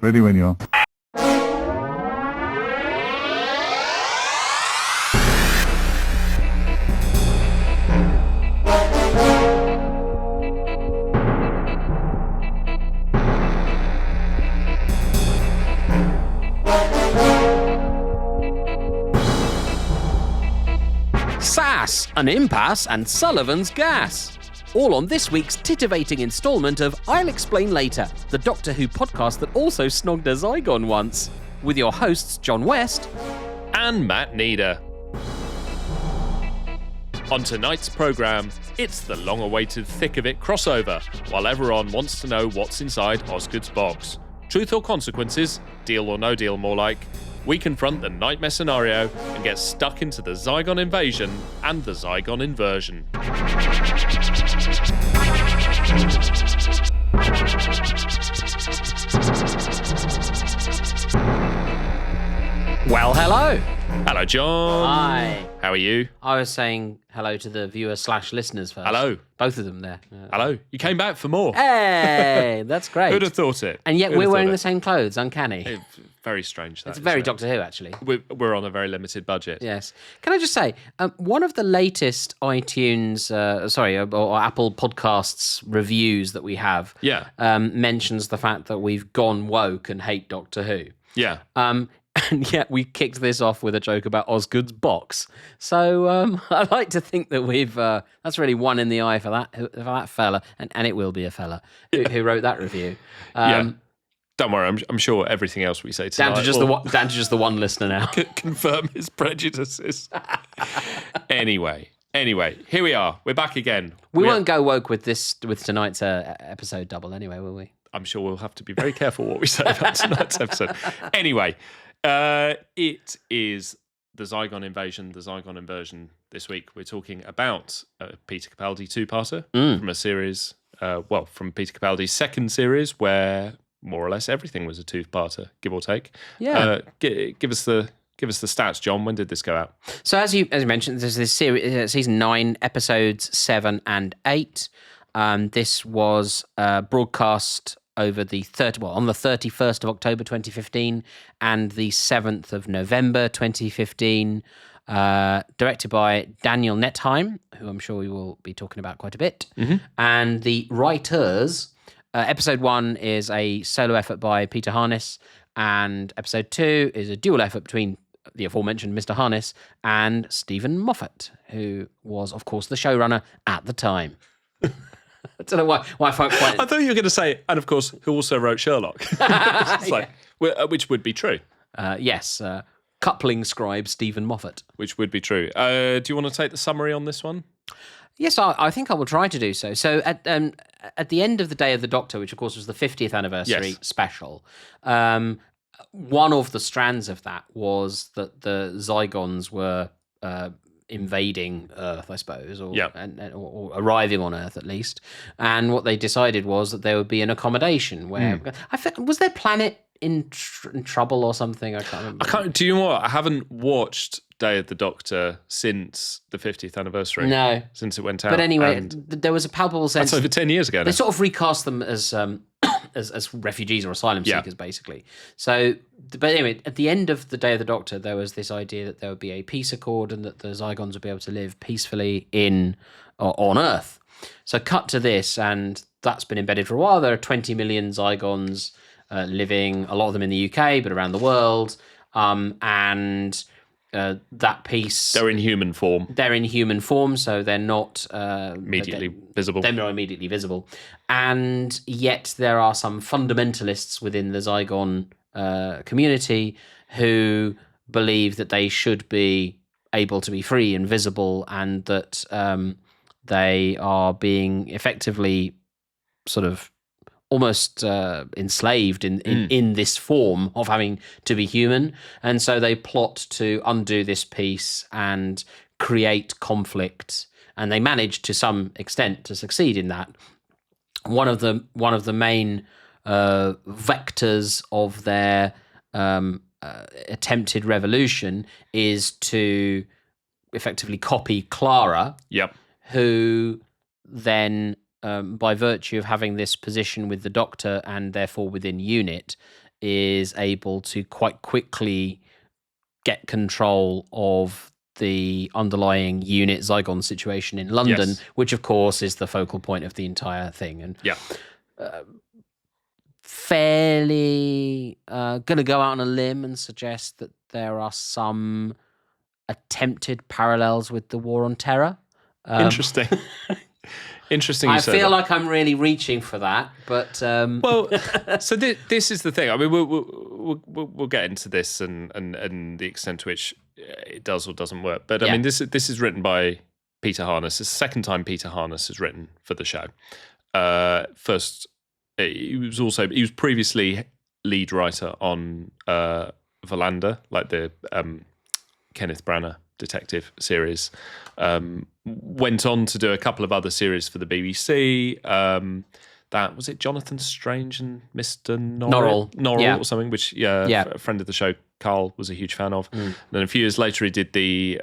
Ready when you are. Sass, an impasse, and Sullivan's gas. All on this week's titivating instalment of I'll Explain Later, the Doctor Who podcast that also snogged a Zygon once. With your hosts, John West and Matt Needer. On tonight's programme, it's the long-awaited Thick of It crossover, while everyone wants to know what's inside Osgood's box. Truth or consequences, deal or no deal more like, we confront the nightmare scenario and get stuck into the Zygon invasion and the Zygon inversion. Well, hello. Hello, John. Hi. How are you? I was saying hello to the viewers/listeners first. Hello. Both of them there. Hello. You came back for more. Hey, that's great. Who'd have thought it? And yet Who'd we're have wearing thought the it? same clothes. Uncanny. Very strange. That It's very isn't it? Doctor Who, actually. We're on a very limited budget. Yes. Can I just say, one of the latest iTunes, or Apple Podcasts reviews that we have Yeah. mentions the fact that we've gone woke and hate Doctor Who. Yeah. And yet we kicked this off with a joke about Osgood's box. So I like to think that we've that's really one in the eye for that fella, and it will be a fella who wrote that review. Yeah. Don't worry, I'm sure everything else we say tonight Down to just the one listener now. confirm his prejudices. Anyway, here we are. We're back again. We won't go woke with tonight's episode double anyway, will we? I'm sure we'll have to be very careful what we say about tonight's episode. Anyway, it is the Zygon invasion, the Zygon inversion. This week we're talking about Peter Capaldi two-parter from a series, from Peter Capaldi's second series, where more or less everything was a two-parter, give or take. Yeah. Give us the stats, John. When did this go out? So as you mentioned, there's this series, season 9, episodes 7 and 8. This was broadcast over on the 31st of October 2015 and the 7th of November 2015. Directed by Daniel Netheim, who I'm sure we will be talking about quite a bit. Mm-hmm. And the writers, episode 1 is a solo effort by Peter Harness, and episode 2 is a dual effort between the aforementioned Mr. Harness and Stephen Moffat, who was, of course, the showrunner at the time. I don't know why I felt quite... I thought you were going to say, and of course, who also wrote Sherlock. It's like, which would be true. Yes, coupling scribe Stephen Moffat. Which would be true. Do you want to take the summary on this one? Yes, I think I will try to do so. So at the end of the Day of the Doctor, which of course was the 50th anniversary special, one of the strands of that was that the Zygons were invading Earth, I suppose, or arriving on Earth at least. And what they decided was that there would be an accommodation where was their planet in trouble or something? I can't remember. Do you know what? I haven't watched Day of the Doctor since the 50th anniversary. No. Since it went out. But anyway, there was a palpable sense... That's over 10 years ago now. They sort of recast them as refugees or asylum seekers, basically. So, but anyway, at the end of the Day of the Doctor, there was this idea that there would be a peace accord and that the Zygons would be able to live peacefully on Earth. So cut to this, and that's been embedded for a while. There are 20 million Zygons living, a lot of them in the UK, but around the world. And that piece... They're in human form. They're in human form, so they're not... immediately visible. They're not immediately visible. And yet there are some fundamentalists within the Zygon community who believe that they should be able to be free and visible, and that they are being effectively sort of almost enslaved in this form of having to be human. And so they plot to undo this peace and create conflict, and they manage to some extent to succeed in that. One of the main vectors of their attempted revolution is to effectively copy Clara, who then, by virtue of having this position with the Doctor and therefore within UNIT, is able to quite quickly get control of the underlying unit Zygon situation in London, Yes. which of course is the focal point of the entire thing. And Yeah. fairly going to go out on a limb and suggest that there are some attempted parallels with the War on Terror. Interesting. Interesting. I feel like I'm really reaching for that, but well, so this is the thing. I mean, we'll get into this and the extent to which it does or doesn't work. But I mean, this is written by Peter Harness. It's the second time Peter Harness has written for the show. First, he was previously lead writer on Wallander, like the Kenneth Branagh detective series. Went on to do a couple of other series for the BBC. That was it, Jonathan Strange and Mr. Norrell or something, which a friend of the show, Carl, was a huge fan of. And then a few years later, he did the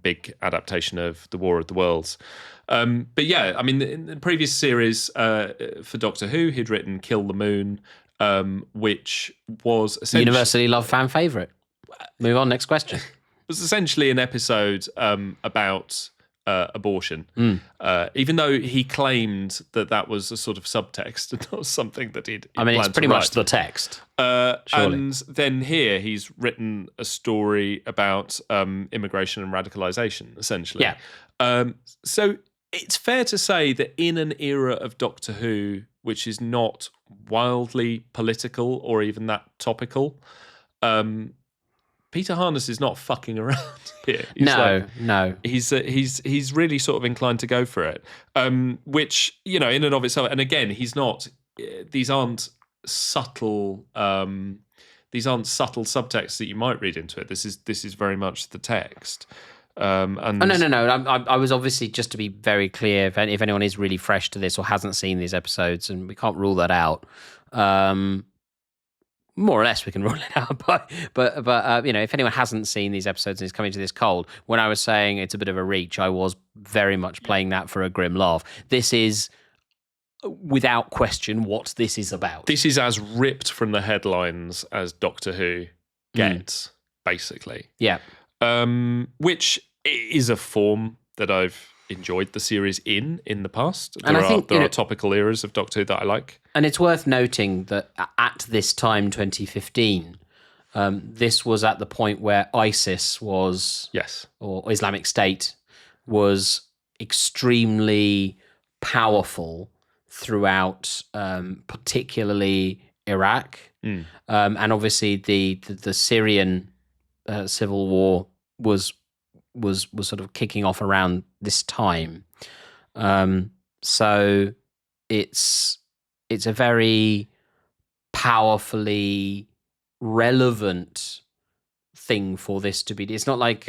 big adaptation of The War of the Worlds. But yeah, I mean, in the previous series for Doctor Who, he'd written Kill the Moon, which was essentially universally loved fan favourite. Move on, next question. Was essentially an episode about abortion, even though he claimed that was a sort of subtext and not something that he'd I mean, it's pretty much the text. And then here he's written a story about immigration and radicalisation, essentially. Yeah. So it's fair to say that in an era of Doctor Who, which is not wildly political or even that topical, Peter Harness is not fucking around here. No. He's really sort of inclined to go for it, which, in and of itself. And again, he's not. These aren't subtle. These aren't subtle subtexts that you might read into it. This is very much the text. No. I was obviously, just to be very clear, if anyone is really fresh to this or hasn't seen these episodes, and we can't rule that out. More or less, we can rule it out. But if anyone hasn't seen these episodes and is coming to this cold, when I was saying it's a bit of a reach, I was very much playing that for a grim laugh. This is, without question, what this is about. This is as ripped from the headlines as Doctor Who gets, basically. Yeah. Which is a form that I've enjoyed the series in the past. And I think there are topical eras of Doctor Who that I like. And it's worth noting that at this time, 2015, this was at the point where ISIS was, or Islamic State was extremely powerful throughout, particularly Iraq, and obviously the Syrian civil war was sort of kicking off around this time. So it's a very powerfully relevant thing for this to be. It's not like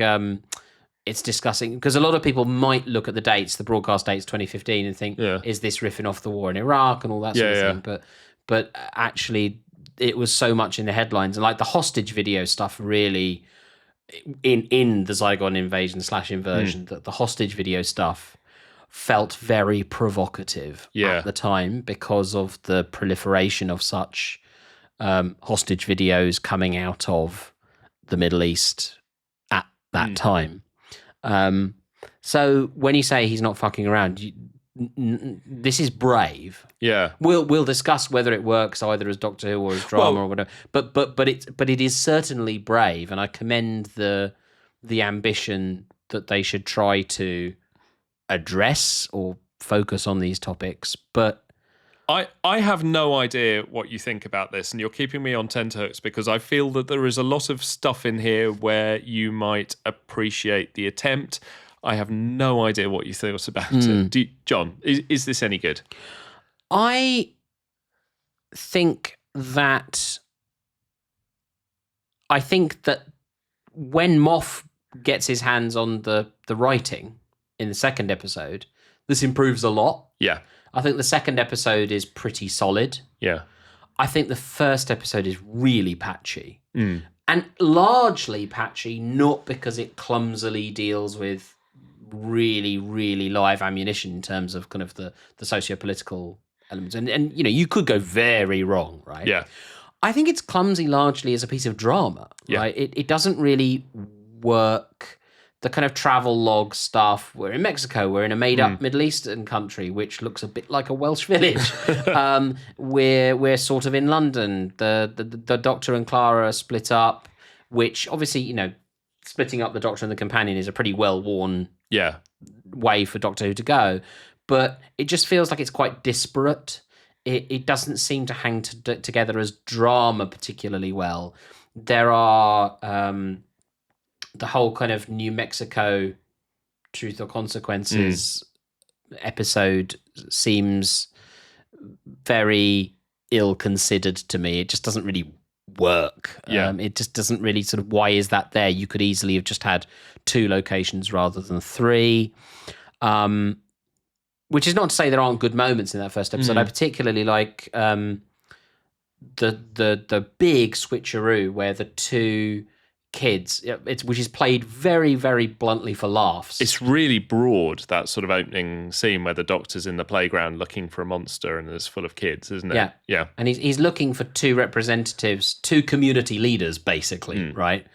it's discussing, because a lot of people might look at the dates, the broadcast dates 2015, and think, is this riffing off the war in Iraq and all that sort of thing? But actually, it was so much in the headlines, and like the hostage video stuff really in the Zygon invasion / inversion, that the hostage video stuff felt very provocative at the time because of the proliferation of such hostage videos coming out of the Middle East at that time. So when you say he's not fucking around, this is brave. Yeah, we'll discuss whether it works either as Doctor Who or as drama or whatever. But it is certainly brave, and I commend the ambition that they should try to address or focus on these topics. But I have no idea what you think about this, and you're keeping me on tenterhooks because I feel that there is a lot of stuff in here where you might appreciate the attempt. I have no idea what you thought about it. John, is this any good? I think that when Moff gets his hands on the writing in the second episode, this improves a lot. Yeah. I think the second episode is pretty solid. Yeah. I think the first episode is really patchy. And largely patchy, not because it clumsily deals with really, really live ammunition in terms of kind of the socio-political elements. And you could go very wrong, right? Yeah. I think it's clumsy largely as a piece of drama, right? It doesn't really work. The kind of travel log stuff. We're in Mexico. We're in a made-up Middle Eastern country, which looks a bit like a Welsh village. We're sort of in London. The Doctor and Clara are split up, which obviously, you know, splitting up the Doctor and the companion is a pretty well-worn way for Doctor Who to go. But it just feels like it's quite disparate. It doesn't seem to hang together as drama particularly well. There are the whole kind of New Mexico Truth or Consequences episode seems very ill-considered to me. It just doesn't really work. It just doesn't really sort of, why is that there? You could easily have just had 2 locations rather than 3. Which is not to say there aren't good moments in that first episode. I particularly like the big switcheroo where the 2 kids, which is played very, very bluntly for laughs. It's really broad, that sort of opening scene where the Doctor's in the playground looking for a monster and it's full of kids, isn't it? Yeah. And he's looking for 2 representatives, 2 community leaders, basically, right?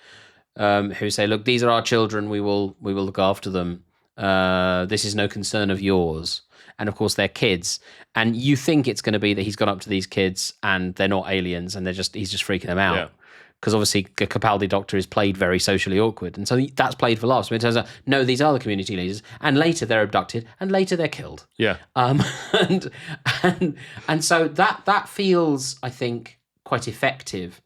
Who say, look, these are our children. We will look after them. This is no concern of yours. And of course, they're kids. And you think it's going to be that he's gone up to these kids and they're not aliens and he's just freaking them out. Because obviously, the Capaldi Doctor is played very socially awkward. And so that's played for laughs. But it turns out, no, these are the community leaders. And later they're abducted and later they're killed. And so that feels, I think, quite effective.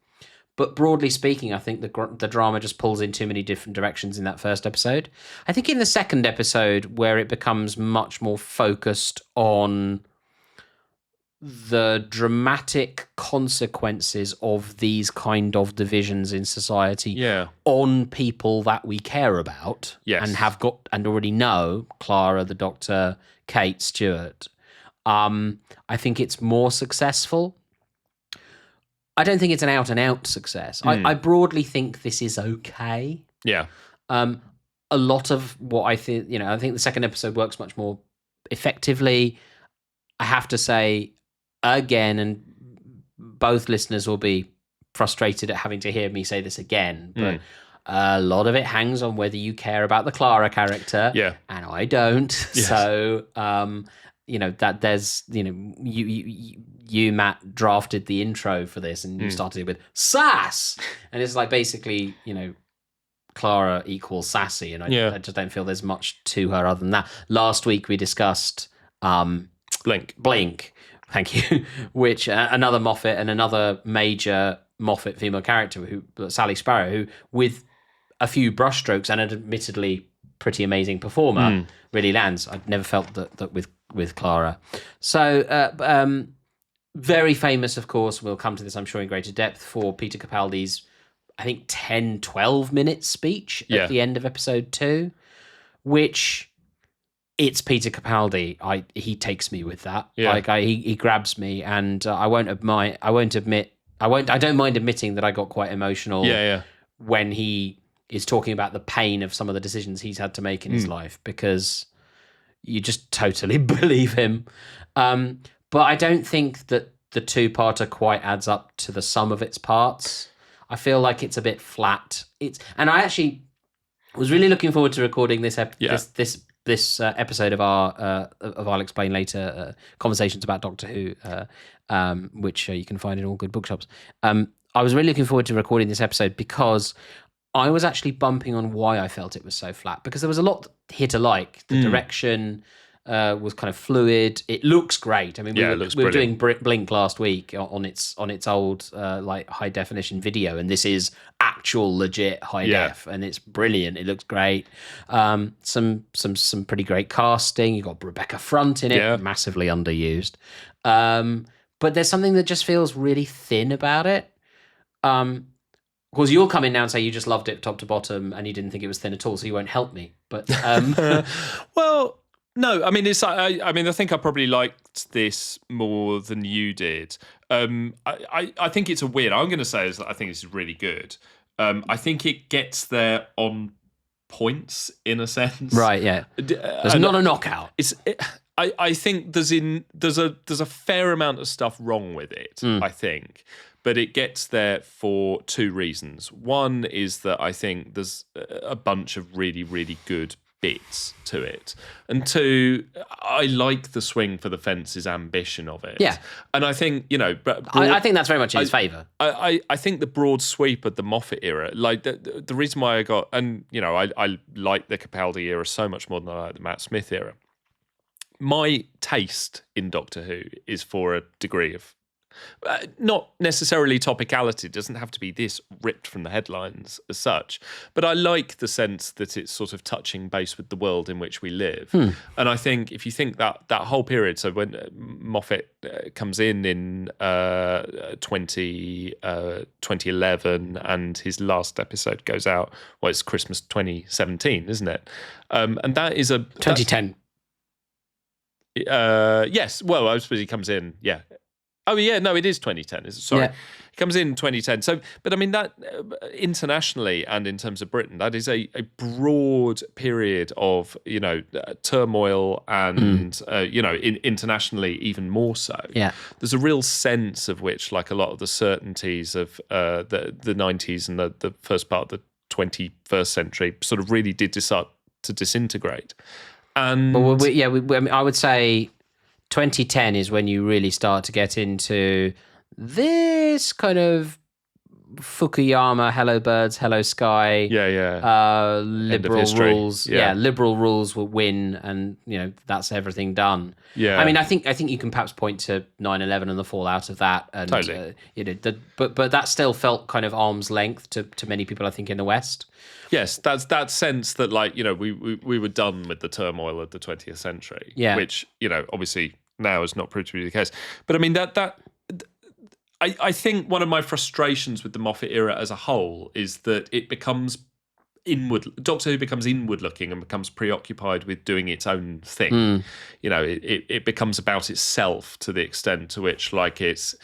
But broadly speaking, I think the drama just pulls in too many different directions in that first episode. I think in the second episode, where it becomes much more focused on the dramatic consequences of these kind of divisions in society on people that we care about and have got and already know, Clara, the Doctor, Kate, Stewart. I think it's more successful. I don't think it's an out-and-out success. I broadly think this is okay. A lot of what I think, I think the second episode works much more effectively. I have to say, again, and both listeners will be frustrated at having to hear me say this again, but a lot of it hangs on whether you care about the Clara character, and I don't. So, that there's, you Matt drafted the intro for this, and you started it with sass, and it's like basically, Clara equals sassy, and I just don't feel there's much to her other than that. Last week we discussed Blink. Thank you. Which another Moffat and another major Moffat female character, Sally Sparrow, who with a few brushstrokes and an admittedly pretty amazing performer, really lands. I've never felt that with Clara. So very famous, of course. We'll come to this, I'm sure, in greater depth for Peter Capaldi's, I think, 10, 12-minute speech at the end of episode 2, which... It's Peter Capaldi. He takes me with that. He grabs me, and I don't mind admitting that I got quite emotional when he is talking about the pain of some of the decisions he's had to make in his life, because you just totally believe him. But I don't think that the 2-parter quite adds up to the sum of its parts. I feel like it's a bit flat. And I actually was really looking forward to recording this episode of I'll Explain Later, Conversations about Doctor Who, which you can find in all good bookshops. I was really looking forward to recording this episode because I was actually bumping on why I felt it was so flat, because there was a lot here to like. The direction was kind of fluid. It looks great. I mean, we were doing Blink last week on its old like high definition video, and this is actual legit high def, and it's brilliant. It looks great. Some pretty great casting. You got Rebecca Front in it, massively underused. But there's something that just feels really thin about it. Of course, you'll come in now and say you just loved it top to bottom, and you didn't think it was thin at all, so you won't help me. But well. No, I mean, I think I probably liked this more than you did. I think it's a win. I'm going to say is that I think it's really good. I think it gets there on points in a sense, right? Yeah, there's not a knockout. I think there's a fair amount of stuff wrong with it. I think, but it gets there for two reasons. One is that I think there's a bunch of really, really good bits to it, and two, I like the swing for the fences ambition of it. Yeah. And I think, I think that's very much in his favour. I think the broad sweep of the Moffat era, like the reason why I got, and I like the Capaldi era so much more than I like the Matt Smith era. My taste in Doctor Who is for a degree of not necessarily topicality. It doesn't have to be this ripped from the headlines as such, but I like the sense that it's sort of touching base with the world in which we live. And I think if you think that whole period, so when Moffat comes in 2011 and his last episode goes out, well, it's Christmas 2017, isn't it? And that is 2010. Yes, well, I suppose he comes in, yeah. Oh, yeah, no, it is 2010. Sorry. Yeah. It comes in 2010. So, but I mean, that internationally and in terms of Britain, that is a broad period of, turmoil and, internationally even more so. Yeah. There's a real sense of which, like a lot of the certainties of the 90s and the first part of the 21st century sort of really did start to disintegrate. And I would say 2010 is when you really start to get into this kind of Fukuyama, hello birds, hello sky. Liberal rules. Liberal rules will win, and that's everything done. Yeah. I mean, I think you can perhaps point to 9/11 and the fallout of that, and totally. But that still felt kind of arm's length to many people, I think, in the West. Yes, that's that sense that we were done with the turmoil of the 20th century. Yeah. Which obviously now is not proved to be the case. But I mean I think one of my frustrations with the Moffat era as a whole is that it becomes Doctor Who becomes inward looking and becomes preoccupied with doing its own thing. It becomes about itself to the extent to which it's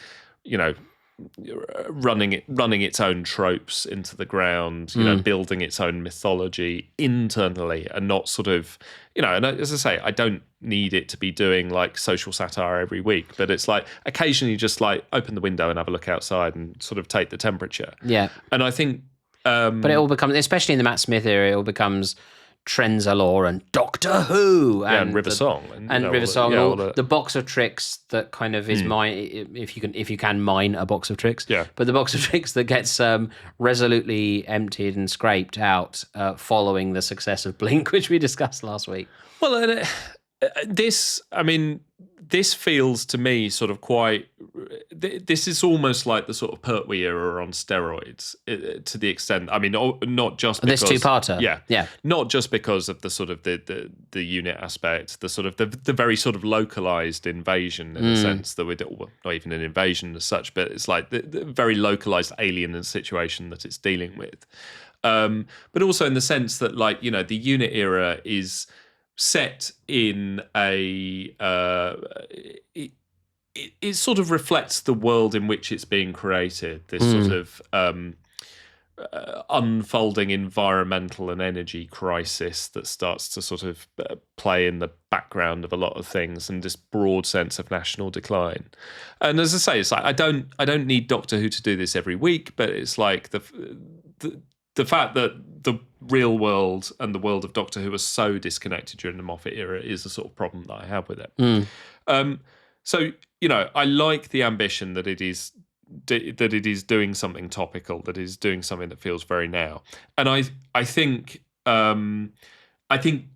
running its own tropes into the ground, building its own mythology internally, and not sort of, and as I say, I don't need it to be doing social satire every week, but it's occasionally just open the window and have a look outside and sort of take the temperature. Yeah. And I think but it all becomes, especially in the Matt Smith era, it all becomes Trenzalore and Doctor Who and River Song and River Song, the box of tricks that kind of is if you can mine a box of tricks, but the box of tricks that gets resolutely emptied and scraped out following the success of Blink, which we discussed last week. Well, this feels to me sort of quite. This is almost like the sort of Pertwee era on steroids, to the extent. I mean, not just because this two-parter, yeah, not just because of the sort of the unit aspect, the sort of the very sort of localized invasion in the sense that not even an invasion as such, but it's the very localized alien situation that it's dealing with, but also in the sense that the unit era is set in a it sort of reflects the world in which it's being created, this sort of unfolding environmental and energy crisis that starts to sort of play in the background of a lot of things, and this broad sense of national decline. And as I say, it's I don't need Doctor Who to do this every week, but it's the fact that the real world and the world of Doctor Who are so disconnected during the Moffat era is the sort of problem that I have with it. So, I like the ambition that it is doing something topical, that it is doing something that feels very now. And I think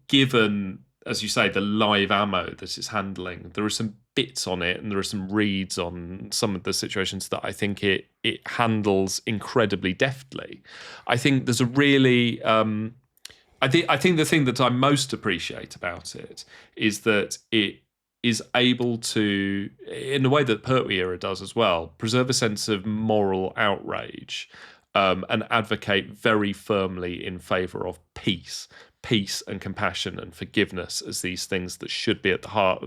given, as you say, the live ammo that it's handling, there are some bits on it and there are some reads on some of the situations that I think it handles incredibly deftly. I think there's a really I think the thing that I most appreciate about it is that it is able to, in the way that Pertwee era does as well, preserve a sense of moral outrage and advocate very firmly in favour of peace and compassion and forgiveness as these things that should be at the heart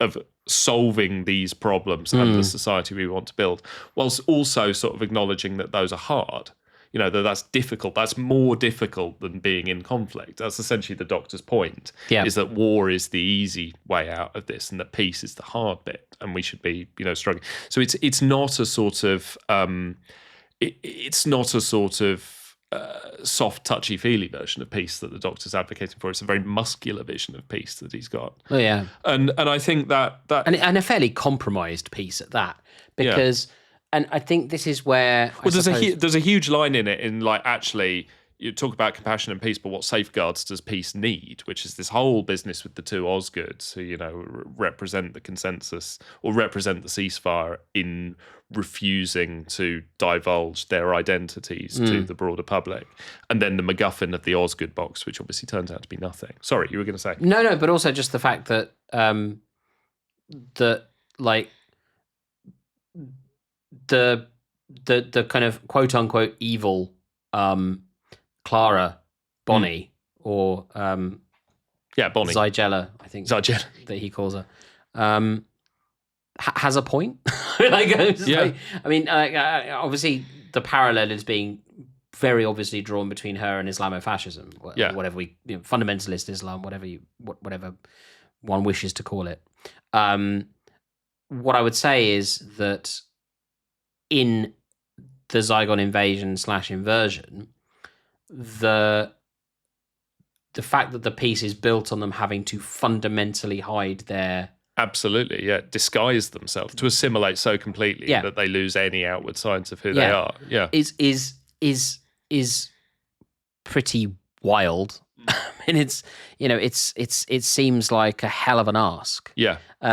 of solving these problems and the society we want to build, whilst also sort of acknowledging that those are hard. that's difficult. That's more difficult than being in conflict. That's essentially the Doctor's point, is that war is the easy way out of this and that peace is the hard bit, and we should be, struggling. So it's not a sort of soft, touchy-feely version of peace that the Doctor's advocating for. It's a very muscular vision of peace that he's got. Oh yeah, and I think that and a fairly compromised peace at that, because, and I think this is where there's a huge line in it, in like, actually, you talk about compassion and peace, but what safeguards does peace need? Which is this whole business with the two Osgoods, who represent the consensus or represent the ceasefire in refusing to divulge their identities to the broader public, and then the MacGuffin of the Osgood box, which obviously turns out to be nothing. Sorry, you were going to say no, but also just the fact that the kind of quote unquote evil Clara Bonnie or Bonnie Zygella, I think Zygella that he calls her, has a point. Obviously the parallel is being very obviously drawn between her and Islamofascism, whatever fundamentalist Islam, whatever one wishes to call it. What I would say is that in the Zygon invasion / inversion, the fact that the piece is built on them having to fundamentally hide their disguise themselves to assimilate so completely that they lose any outward signs of who they are. Is pretty wild. And it seems like a hell of an ask.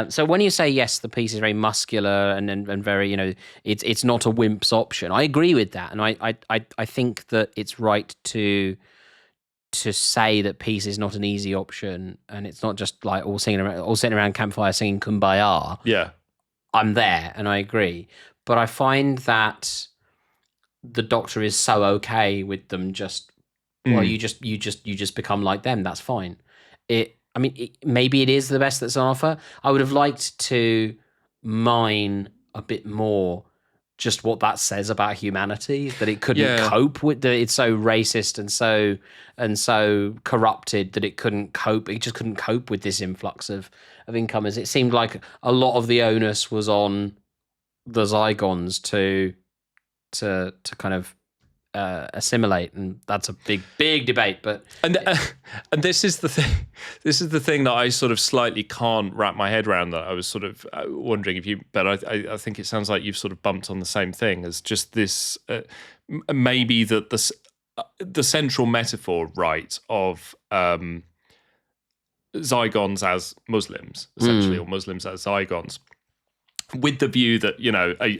So when you say yes, the piece is very muscular and very, it's not a wimp's option, I agree with that, and I think that it's right to say that peace is not an easy option, and it's not just like all sitting around campfire singing Kumbaya. I'm there, and I agree, but I find that the Doctor is so okay with them just. Well, you just become like them. That's fine. Maybe it is the best that's on offer. I would have liked to mine a bit more just what that says about humanity, that it couldn't cope with, that it's so racist and so corrupted that it couldn't cope. It just couldn't cope with this influx of incomers. It seemed like a lot of the onus was on the Zygons to kind of assimilate, and that's a big debate. But and this is the thing that I sort of slightly can't wrap my head around, that I was sort of wondering if you, but I think it sounds like you've sort of bumped on the same thing as just this maybe that the central metaphor, right, of Zygons as Muslims essentially, or Muslims as Zygons, with the view that,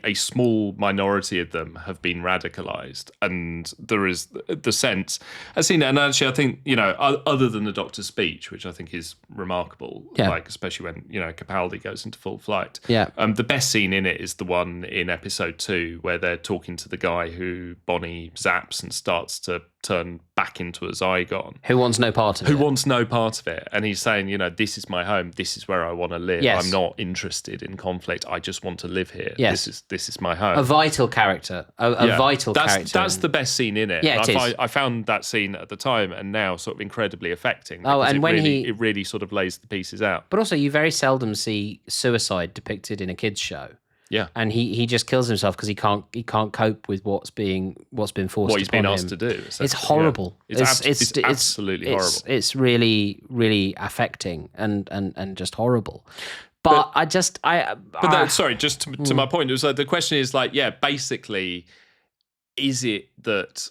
a small minority of them have been radicalized, and there is the sense I've seen, and actually I think, other than the Doctor's speech, which I think is remarkable, like especially when, Capaldi goes into full flight. The best scene in it is the one in episode 2 where they're talking to the guy who Bonnie zaps and starts to turn back into a Zygon. Who wants no part of it. Who wants no part of it. And he's saying, this is my home. This is where I want to live. I'm not interested in conflict. I just want to live here. This is my home. A vital character. Vital character. That's the best scene in it. Yeah, it is. I found that scene at the time and now sort of incredibly affecting. And when it really sort of lays the pieces out. But also, you very seldom see suicide depicted in a kids' show. And he just kills himself because he can't cope with what's been forced what he's been upon asked him. to do. It's horrible. It's absolutely horrible. It's really, really affecting and just horrible. But sorry, just to my point, it was like, the question is like, basically, is it that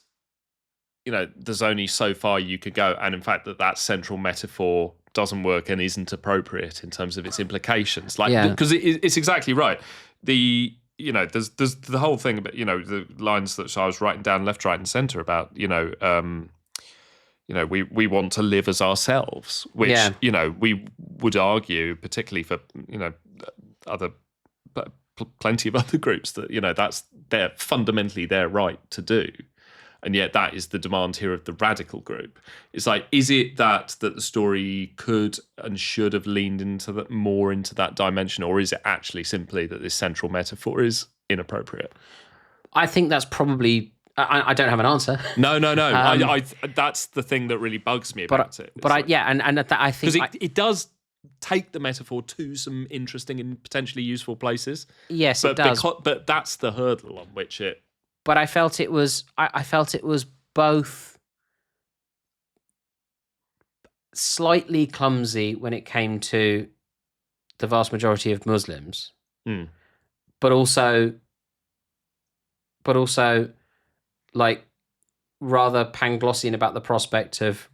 there's only so far you could go, and in fact that central metaphor doesn't work and isn't appropriate in terms of its implications, because it's exactly right. There's the whole thing about the lines that I was writing down left, right, and centre about we want to live as ourselves, which we would argue, particularly for plenty of other groups, that that's fundamentally their right to do. And yet that is the demand here of the radical group. It's like, is it that the story could and should have leaned more into that dimension, or is it actually simply that this central metaphor is inappropriate? I think that's probably I don't have an answer. No. I that's the thing that really bugs me about it. But I think because it does take the metaphor to some interesting and potentially useful places. Yes, it does. But that's the hurdle on which it. But I felt it was. I felt it was both slightly clumsy when it came to the vast majority of Muslims, but also like rather Panglossian about the prospect of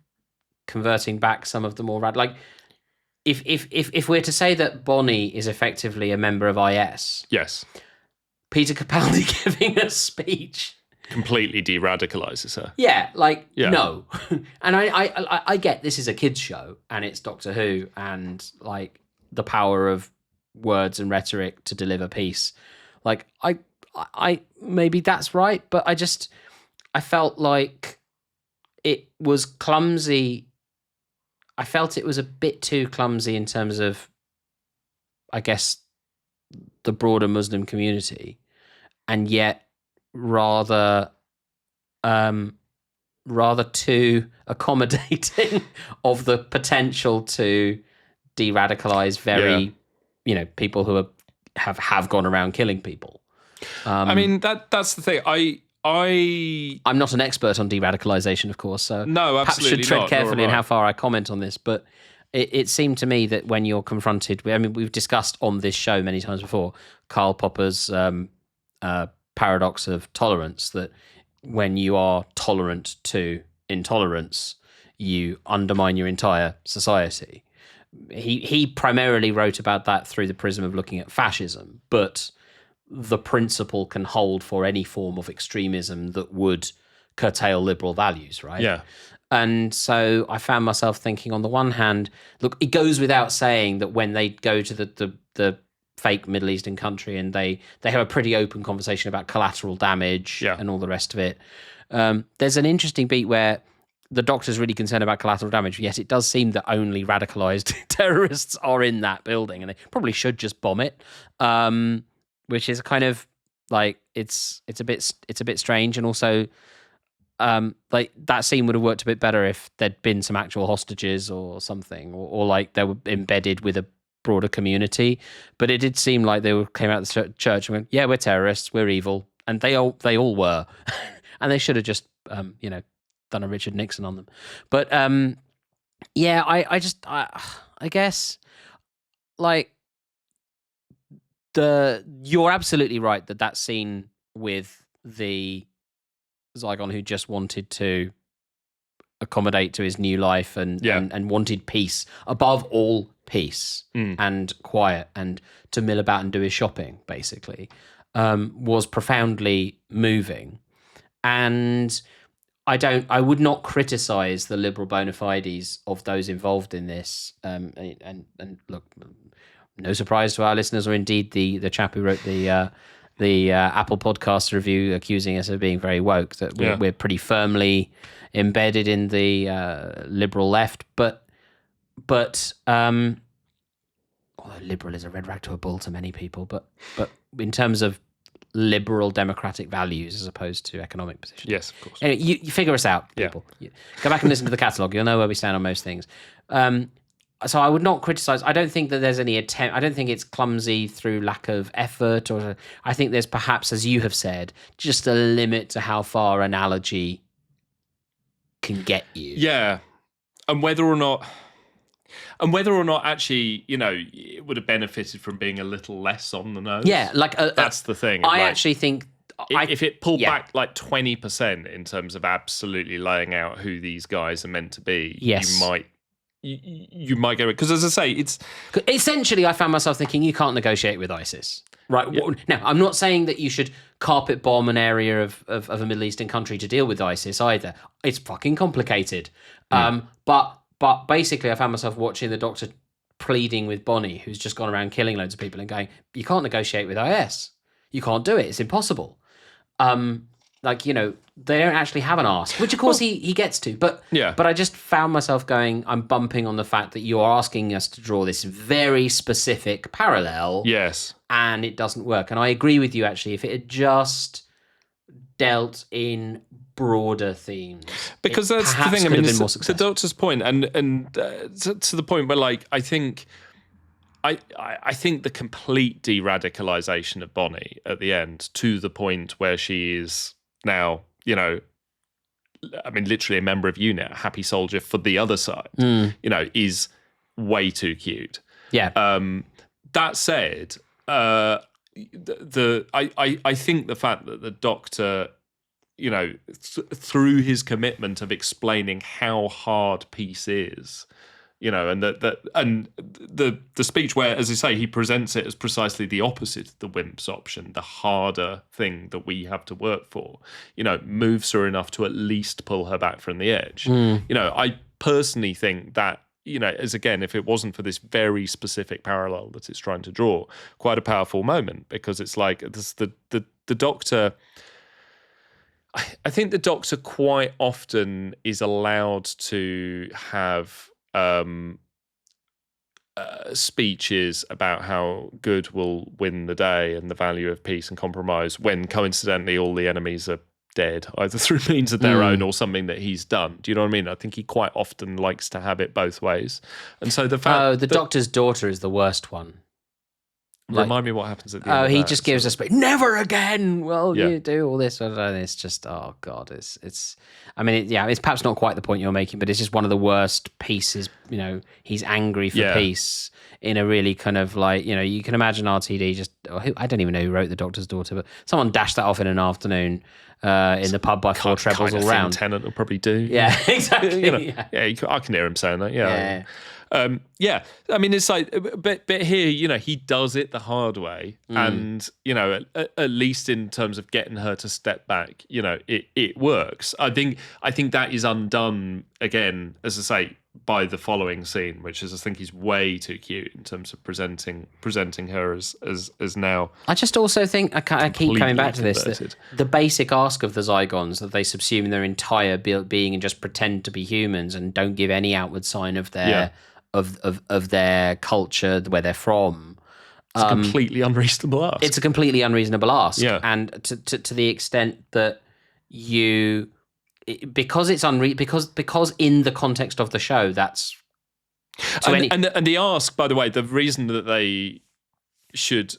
converting back some of the more radical. Like, if we're to say that Bonnie is effectively a member of IS, yes, Peter Capaldi giving a speech completely de-radicalizes her. Yeah, no. And I get this is a kids show and it's Doctor Who and like the power of words and rhetoric to deliver peace. Like I maybe that's right, but I felt like it was clumsy. I felt it was a bit too clumsy in terms of, I guess, the broader Muslim community, and yet rather too accommodating of the potential to de-radicalize people who have gone around killing people. I mean, that's the thing. I'm not an expert on de-radicalization, of course, so no, absolutely perhaps should tread not, carefully in how far I comment on this. But it seemed to me that when you're confronted with, I mean, we've discussed on this show many times before, Karl Popper's paradox of tolerance, that when you are tolerant to intolerance, you undermine your entire society. He primarily wrote about that through the prism of looking at fascism, but the principle can hold for any form of extremism that would curtail liberal values, right? Yeah. And so I found myself thinking, on the one hand, look, it goes without saying that when they go to the fake Middle Eastern country and they have a pretty open conversation about collateral damage and all the rest of it, there's an interesting beat where the Doctor's really concerned about collateral damage, yet it does seem that only radicalized terrorists are in that building and they probably should just bomb it. Which is kind of like it's a bit strange, and also like that scene would have worked a bit better if there'd been some actual hostages or something, or like they were embedded with a broader community. But it did seem like they came out of the church and went, "Yeah, we're terrorists, we're evil," and they all were, and they should have just done a Richard Nixon on them. But yeah, I guess like. You're absolutely right that scene with the Zygon who just wanted to accommodate to his new life and wanted peace, above all peace and quiet, and to mill about and do his shopping, basically, was profoundly moving. And I would not criticize the liberal bona fides of those involved in this. And look, no surprise to our listeners, or indeed the chap who wrote the Apple Podcast review accusing us of being very woke, that we're pretty firmly embedded in the liberal left. But although liberal is a red rag to a bull to many people, but in terms of liberal democratic values as opposed to economic positions. Yes, of course. Anyway, you figure us out, people. Yeah. Go back and listen to the catalogue. You'll know where we stand on most things. So I would not criticize. I don't think that there's any attempt. I don't think it's clumsy through lack of effort, or I think there's perhaps, as you have said, just a limit to how far analogy can get you. Yeah. And whether or not actually, it would have benefited from being a little less on the nose. Yeah, that's the thing. I actually think if it pulled back like 20% in terms of absolutely laying out who these guys are meant to be, you might get it. Because as I say, it's essentially, I found myself thinking, you can't negotiate with ISIS, right? Yeah. Now, I'm not saying that you should carpet bomb an area of a Middle Eastern country to deal with ISIS either. It's fucking complicated. But basically, I found myself watching the Doctor pleading with Bonnie, who's just gone around killing loads of people, and going, "You can't negotiate with IS. You can't do it. It's impossible." They don't actually have an ask, which of course he gets to. But I just found myself going, I'm bumping on the fact that you're asking us to draw this very specific parallel. Yes. And it doesn't work. And I agree with you, actually. If it had just dealt in broader themes. Because It that's the perhaps thing. I could mean, have been it's more the successful. Doctor's point, and to the point where, like, I think the complete de-radicalization of Bonnie at the end, to the point where she is now, you know, I mean, literally a member of UNIT, a happy soldier for the other side, you know, is way too cute. Yeah. That said, I think the fact that the Doctor, you know, through his commitment of explaining how hard peace is, you know, and the speech where, as I say, he presents it as precisely the opposite of the Wimp's option, the harder thing that we have to work for, you know, moves her enough to at least pull her back from the edge. You know, I personally think that, you know, as again, if it wasn't for this very specific parallel that it's trying to draw, quite a powerful moment, because it's like this, the Doctor. I think the Doctor quite often is allowed to have speeches about how good will win the day and the value of peace and compromise, when coincidentally all the enemies are dead, either through means of their own or something that he's done. Do you know what I mean? I think he quite often likes to have it both ways. And so the fact the Doctor's daughter is the worst one. Remind me what happens at the end. Oh, he of that, just gives us never again. Well, Yeah. you do all this, and it's just, oh god, it's. I mean, it's perhaps not quite the point you're making, but it's just one of the worst pieces. You know, he's angry for peace in a really kind of like, you know, you can imagine RTD just. I don't even know who wrote The Doctor's Daughter, but someone dashed that off in an afternoon in the pub by four trebles all round. Tennant will probably do. Yeah, exactly. You know, I can hear him saying that. Yeah. I mean, it's like, but here, you know, he does it the hard way, and you know, at least in terms of getting her to step back, you know, it works. I think that is undone again, as I say, by the following scene, which is, I think, he's way too cute in terms of presenting her as now. I just also think I keep coming back to this. Converted. The basic ask of the Zygons, that they subsume their entire being and just pretend to be humans and don't give any outward sign of their of their culture, where they're from. It's a completely unreasonable ask. It's a completely unreasonable ask. Yeah. And to the extent that because it's because in the context of the show, that's and the ask, by the way, the reason that they should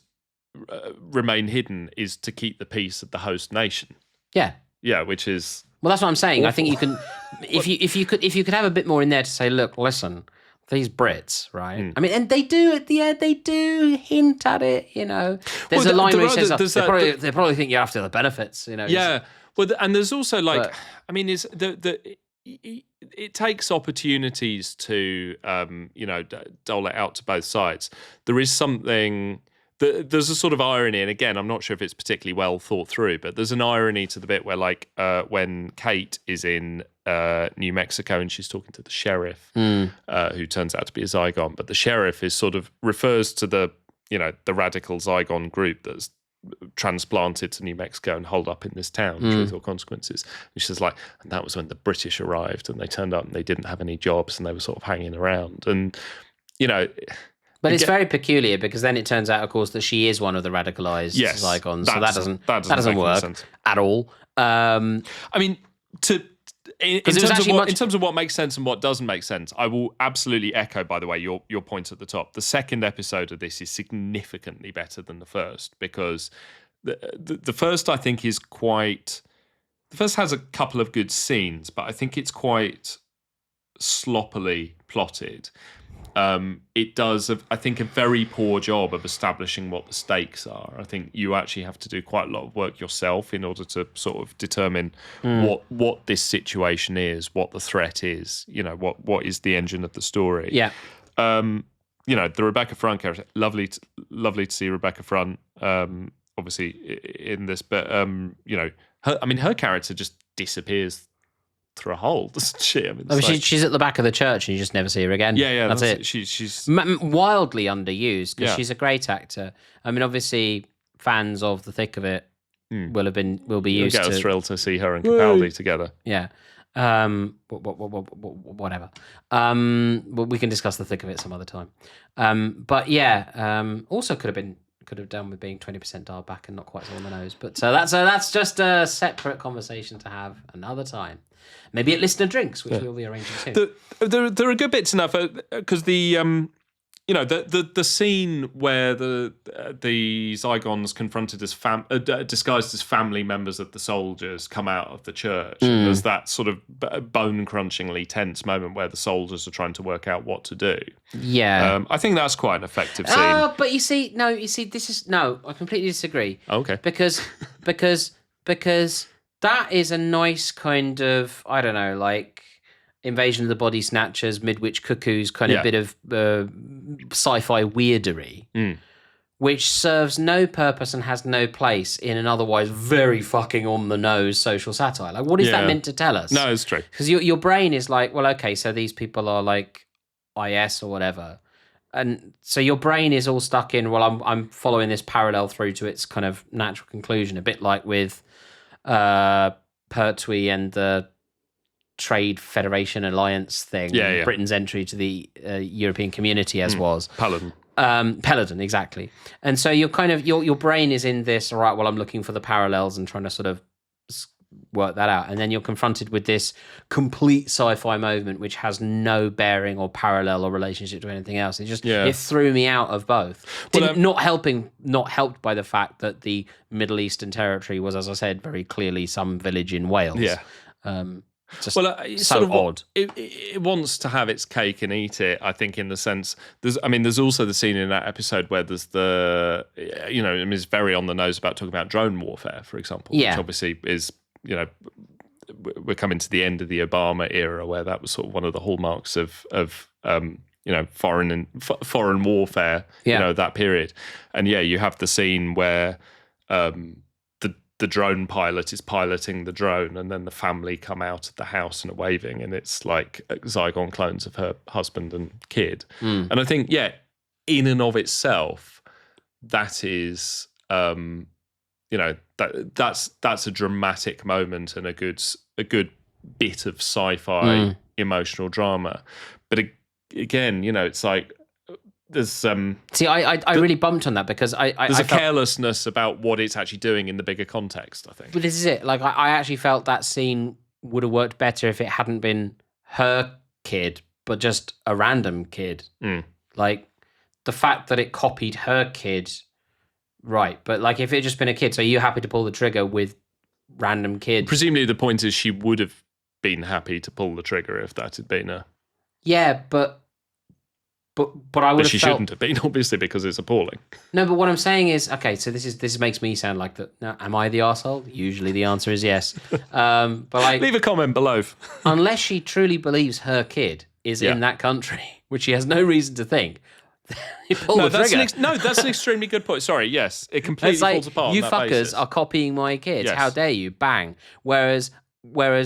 remain hidden is to keep the peace of the host nation. Yeah, which is, well, that's what I'm saying. awful. I think you can, if you could have a bit more in there to say, look, listen, these Brits, right? I mean, and they do at the end, they do hint at it, you know. There's a line where he says, they probably think you're after the benefits, you know. Yeah. Well, and there's also like, I mean, is it takes opportunities to, you know, dole it out to both sides. There is something. There's a sort of irony, and again, I'm not sure if it's particularly well thought through, but there's an irony to the bit where, like, when Kate is in New Mexico and she's talking to the sheriff, who turns out to be a Zygon, but the sheriff is sort of refers to the, you know, the radical Zygon group that's transplanted to New Mexico and holed up in this town, Truth or Consequences. And she says, like, and that was when the British arrived and they turned up and they didn't have any jobs and they were sort of hanging around. And, you know... But it's very peculiar, because then it turns out, of course, that she is one of the radicalized Zygons. So that doesn't work at all. I mean, in terms of what makes sense and what doesn't make sense, I will absolutely echo, by the way, your point at the top. The second episode of this is significantly better than the first, because the first, I think, is quite... The first has a couple of good scenes, but I think it's quite sloppily plotted. It does, I think, a very poor job of establishing what the stakes are. I think you actually have to do quite a lot of work yourself in order to sort of determine what this situation is, what the threat is, you know, what is the engine of the story. Yeah. You know, the Rebecca Front character, lovely to see Rebecca Front, obviously in this, but you know, her character just disappears through a hole, doesn't she? I mean, she's at the back of the church and you just never see her again. Yeah, that's it. She's wildly underused, because she's a great actor. I mean, obviously, fans of The Thick of It will be used to... You'll get a thrill to see her and Capaldi together. Yeah. Whatever. We can discuss The Thick of It some other time. But yeah, also could have been could have done with being 20% dialed back and not quite so on the nose. But that's just a separate conversation to have another time. Maybe at Listener Drinks, which we'll be arranging soon. There are good bits enough because the scene where the Zygons confronted as disguised as family members of the soldiers come out of the church. And there's that sort of bone-crunchingly tense moment where the soldiers are trying to work out what to do. Yeah, I think that's quite an effective scene. But this is I completely disagree. Okay, because that is a nice kind of, I don't know, like Invasion of the Body Snatchers, Midwich Cuckoos kind of bit of sci-fi weirdery, which serves no purpose and has no place in an otherwise very fucking on-the-nose social satire. Like, what is that meant to tell us? No, it's true. Because your brain is like, well, okay, so these people are like IS or whatever. And so your brain is all stuck in, well, I'm following this parallel through to its kind of natural conclusion, a bit like with Pertwee and the Trade Federation Alliance thing, Britain's entry to the European Community, as was Peladon, exactly. And so you're kind of your brain is in this. All right, well, I'm looking for the parallels and trying to sort of work that out, and then you're confronted with this complete sci-fi moment which has no bearing or parallel or relationship to anything else. It just it threw me out of both. Not helped by the fact that the Middle Eastern territory was, as I said, very clearly some village in Wales. Just it's so sort of odd. It wants to have its cake and eat it, I think, in the sense there's also the scene in that episode where there's it's very on the nose about talking about drone warfare, for example, which obviously is, we're coming to the end of the Obama era where that was sort of one of the hallmarks of foreign warfare, that period. And you have the scene where the drone pilot is piloting the drone, and then the family come out of the house and are waving, and it's like Zygon clones of her husband and kid. And I think, in and of itself, that is, that's a dramatic moment and a good bit of sci-fi emotional drama. But again, it's like, there's see, I really bumped on that because there's a carelessness about what it's actually doing in the bigger context, I think. But this is it. Like, I actually felt that scene would have worked better if it hadn't been her kid, but just a random kid. Like, the fact that it copied her kid, right? But like, if it had just been a kid, so are you happy to pull the trigger with random kids? Presumably, the point is she would have been happy to pull the trigger if that had been a. Yeah, but I would. But she shouldn't have been, obviously, because it's appalling. No, but what I'm saying is, okay, so this makes me sound like that. Now, am I the arsehole? Usually the answer is yes. But like, leave a comment below. Unless she truly believes her kid is in that country, which she has no reason to think, you pull the trigger. That's an extremely good point. Sorry, yes, it completely falls apart. You on that fuckers basis. are copying my kids. Yes. How dare you? Bang. Whereas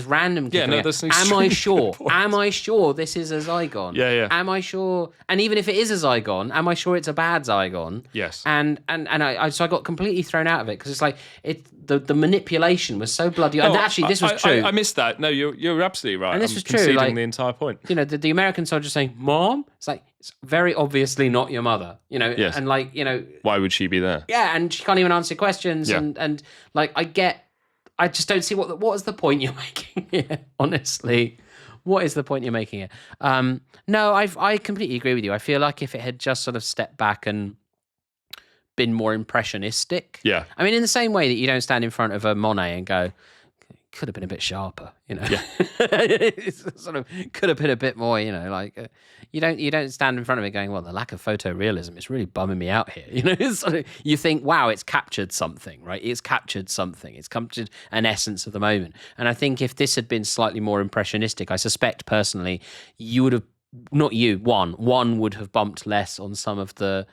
random kids, that's an am I extremely sure? good point. Am I sure this is a Zygon? Yeah. Am I sure? And even if it is a Zygon, am I sure it's a bad Zygon? Yes. And I got completely thrown out of it because it's like the manipulation was so bloody. And actually, this was true. I missed that. No, you're absolutely right. And this was true. Conceding like, the entire point. The American soldier saying, "Mom," it's like, it's very obviously not your mother. Yes. And like, why would she be there? Yeah, and she can't even answer questions. Yeah. And like, I just don't see what is the point you're making here, honestly. What is the point you're making here? No, I completely agree with you. I feel like if it had just sort of stepped back and been more impressionistic. Yeah. I mean, in the same way that you don't stand in front of a Monet and go, could have been a bit sharper, Yeah. It's sort of could have been a bit more, like you don't stand in front of it going, well, the lack of photorealism is really bumming me out here. It's sort of, you think, wow, it's captured something, right? It's captured something. It's captured an essence of the moment. And I think if this had been slightly more impressionistic, I suspect personally, you would have, not you, one would have bumped less on some of the,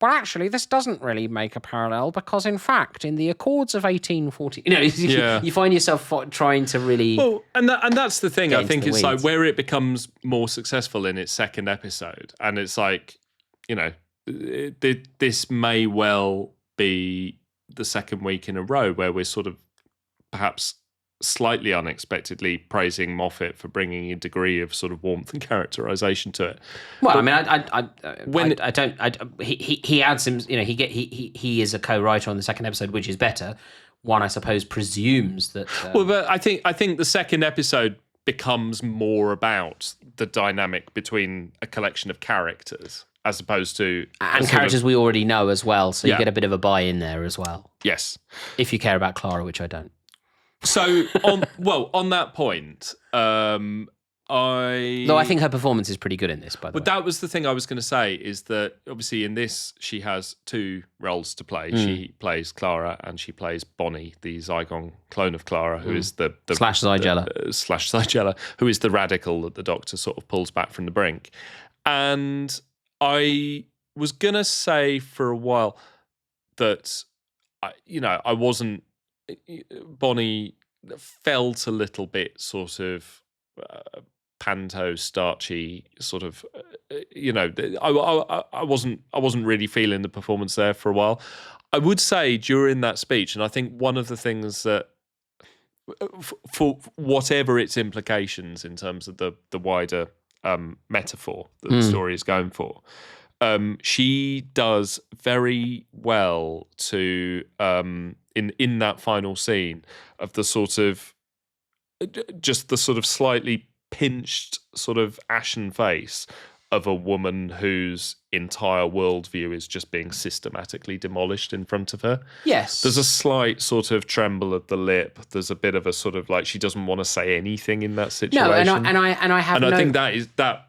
well, actually, this doesn't really make a parallel because, in fact, in the Accords of 1840, you find yourself trying to really. Well, and that's the thing. I think it's like weeds. where it becomes more successful in its second episode, and it's like, this may well be the second week in a row where we're sort of perhaps slightly unexpectedly praising Moffat for bringing a degree of sort of warmth and characterization to it. Well, he adds him. He is a co-writer on the second episode, which is better. One, I suppose, presumes that. But I think the second episode becomes more about the dynamic between a collection of characters as opposed to characters we already know as well. So you get a bit of a buy-in there as well. Yes, if you care about Clara, which I don't. So on that point, Though I think her performance is pretty good in this, by the way. But that was the thing I was going to say, is that obviously in this she has two roles to play. She plays Clara and she plays Bonnie, the Zygon clone of Clara, who is the slash Zygella, who is the radical that the Doctor sort of pulls back from the brink. And I was going to say for a while that I wasn't. Bonnie felt a little bit sort of panto starchy, sort of. I wasn't really feeling the performance there for a while. I would say during that speech, and I think one of the things that, for whatever its implications in terms of the wider metaphor that the story is going for. She does very well to in that final scene of the sort of just the sort of slightly pinched sort of ashen face of a woman whose entire worldview is just being systematically demolished in front of her. Yes. There's a slight sort of tremble of the lip. There's a bit of a sort of like she doesn't want to say anything in that situation. No, I think that is that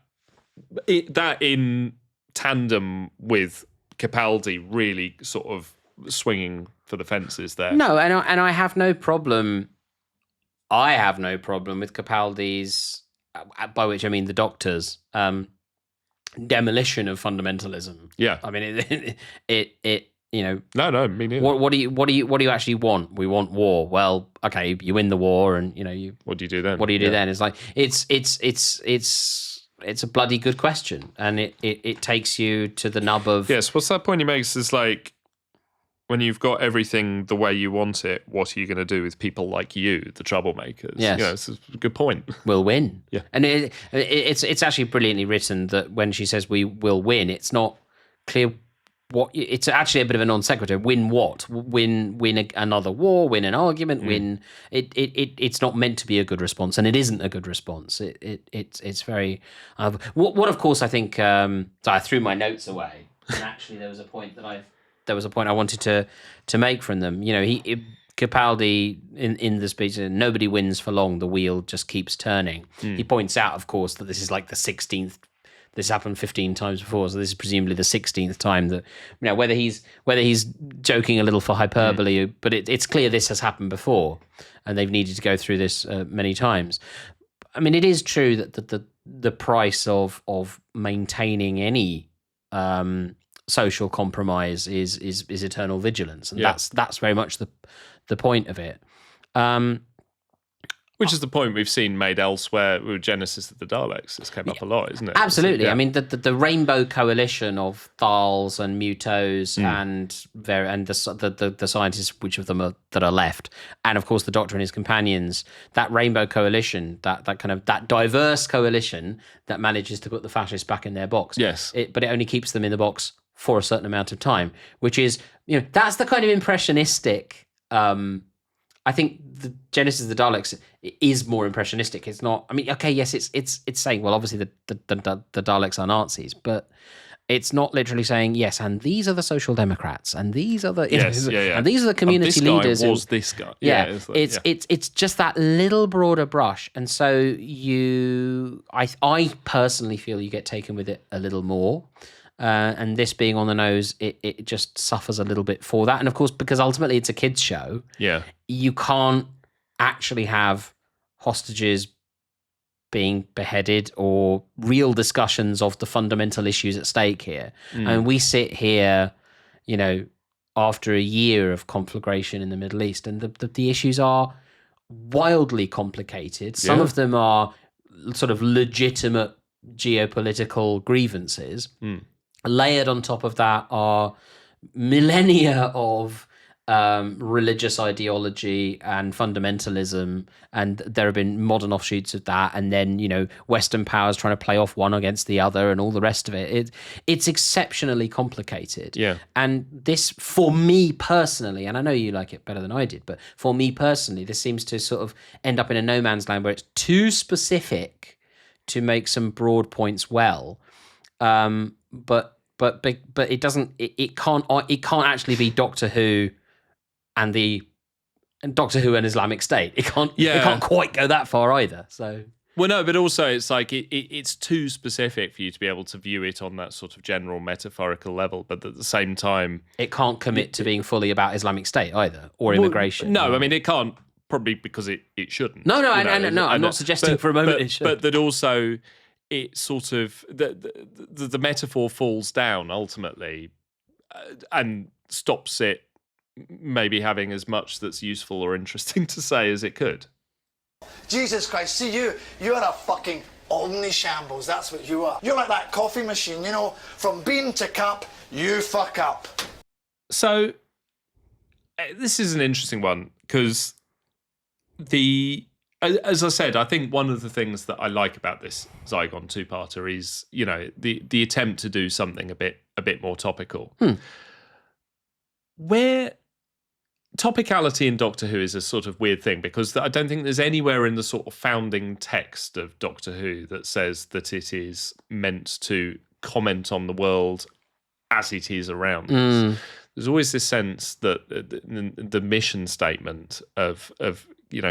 in tandem with Capaldi really sort of swinging for the fences there. No, and I have no problem. I have no problem with Capaldi's, by which I mean the Doctor's, demolition of fundamentalism. Yeah, I mean it. No, me neither. What do you actually want? We want war. Well, okay, you win the war, and you. What do you do then? What do you do then? It's like it's a bloody good question, and it takes you to the nub of. Yes, what's that point he makes is like, when you've got everything the way you want it, what are you going to do with people like you, the troublemakers? Yes. It's a good point. We'll win. Yeah. And it's actually brilliantly written that when she says we will win, it's not clear what. It's actually a bit of a non sequitur. Win what? Win another war? Win an argument? Win? It's not meant to be a good response, and it isn't a good response. It's very. What of course I think. So I threw my notes away, and actually there was a point I wanted to make from them. Capaldi in the speech, nobody wins for long. The wheel just keeps turning. He points out, of course, that this is like the 16th. This happened 15 times before, so this is presumably the 16th time that whether he's joking a little for hyperbole, but it's clear this has happened before, and they've needed to go through this many times. I mean, it is true that the price of maintaining any social compromise is eternal vigilance, and that's very much the point of it. Which is the point we've seen made elsewhere with Genesis of the Daleks. This came up a lot, isn't it? Absolutely. Yeah. I mean, the Rainbow Coalition of Thals and Mutos and the scientists, which of them that are left, and of course the Doctor and his companions. That Rainbow Coalition, that diverse coalition that manages to put the fascists back in their box. Yes, but it only keeps them in the box for a certain amount of time, which is that's the kind of impressionistic. I think the Genesis of the Daleks is more impressionistic. It's not. I mean, okay, yes, it's saying, well, obviously the Daleks are Nazis, but it's not literally saying yes, and these are the Social Democrats, and these are the and these are the community leaders. This guy was this guy. It's just that little broader brush, and so I personally feel you get taken with it a little more. And this being on the nose, it just suffers a little bit for that. And of course, because ultimately it's a kids' show, you can't actually have hostages being beheaded or real discussions of the fundamental issues at stake here. And we sit here, after a year of conflagration in the Middle East, and the issues are wildly complicated. Some of them are sort of legitimate geopolitical grievances. Layered on top of that are millennia of religious ideology and fundamentalism, and there have been modern offshoots of that, and then Western powers trying to play off one against the other and all the rest of it. It's exceptionally complicated. Yeah. And this, for me personally, and I know you like it better than I did, but for me personally, this seems to sort of end up in a no man's land where it's too specific to make some broad points well, but it doesn't. It can't actually be Doctor Who and and Islamic State. It can't quite go that far either. So well, no, but also it's like it's too specific for you to be able to view it on that sort of general metaphorical level. But at the same time, it can't commit to being fully about Islamic State either, or immigration. No, I mean it can't, probably because it shouldn't. No, I'm not suggesting for a moment it should. But that also it sort of the metaphor falls down ultimately and stops it maybe having as much that's useful or interesting to say as it could. Jesus Christ, see you're a fucking omnishambles, that's what you are. You're like that coffee machine, from bean to cup, you fuck up. So, this is an interesting one, because as I said, I think one of the things that I like about this Zygon two-parter is, the attempt to do something a bit more topical. Where topicality in Doctor Who is a sort of weird thing, because I don't think there's anywhere in the sort of founding text of Doctor Who that says that it is meant to comment on the world as it is around us. There's always this sense that the mission statement of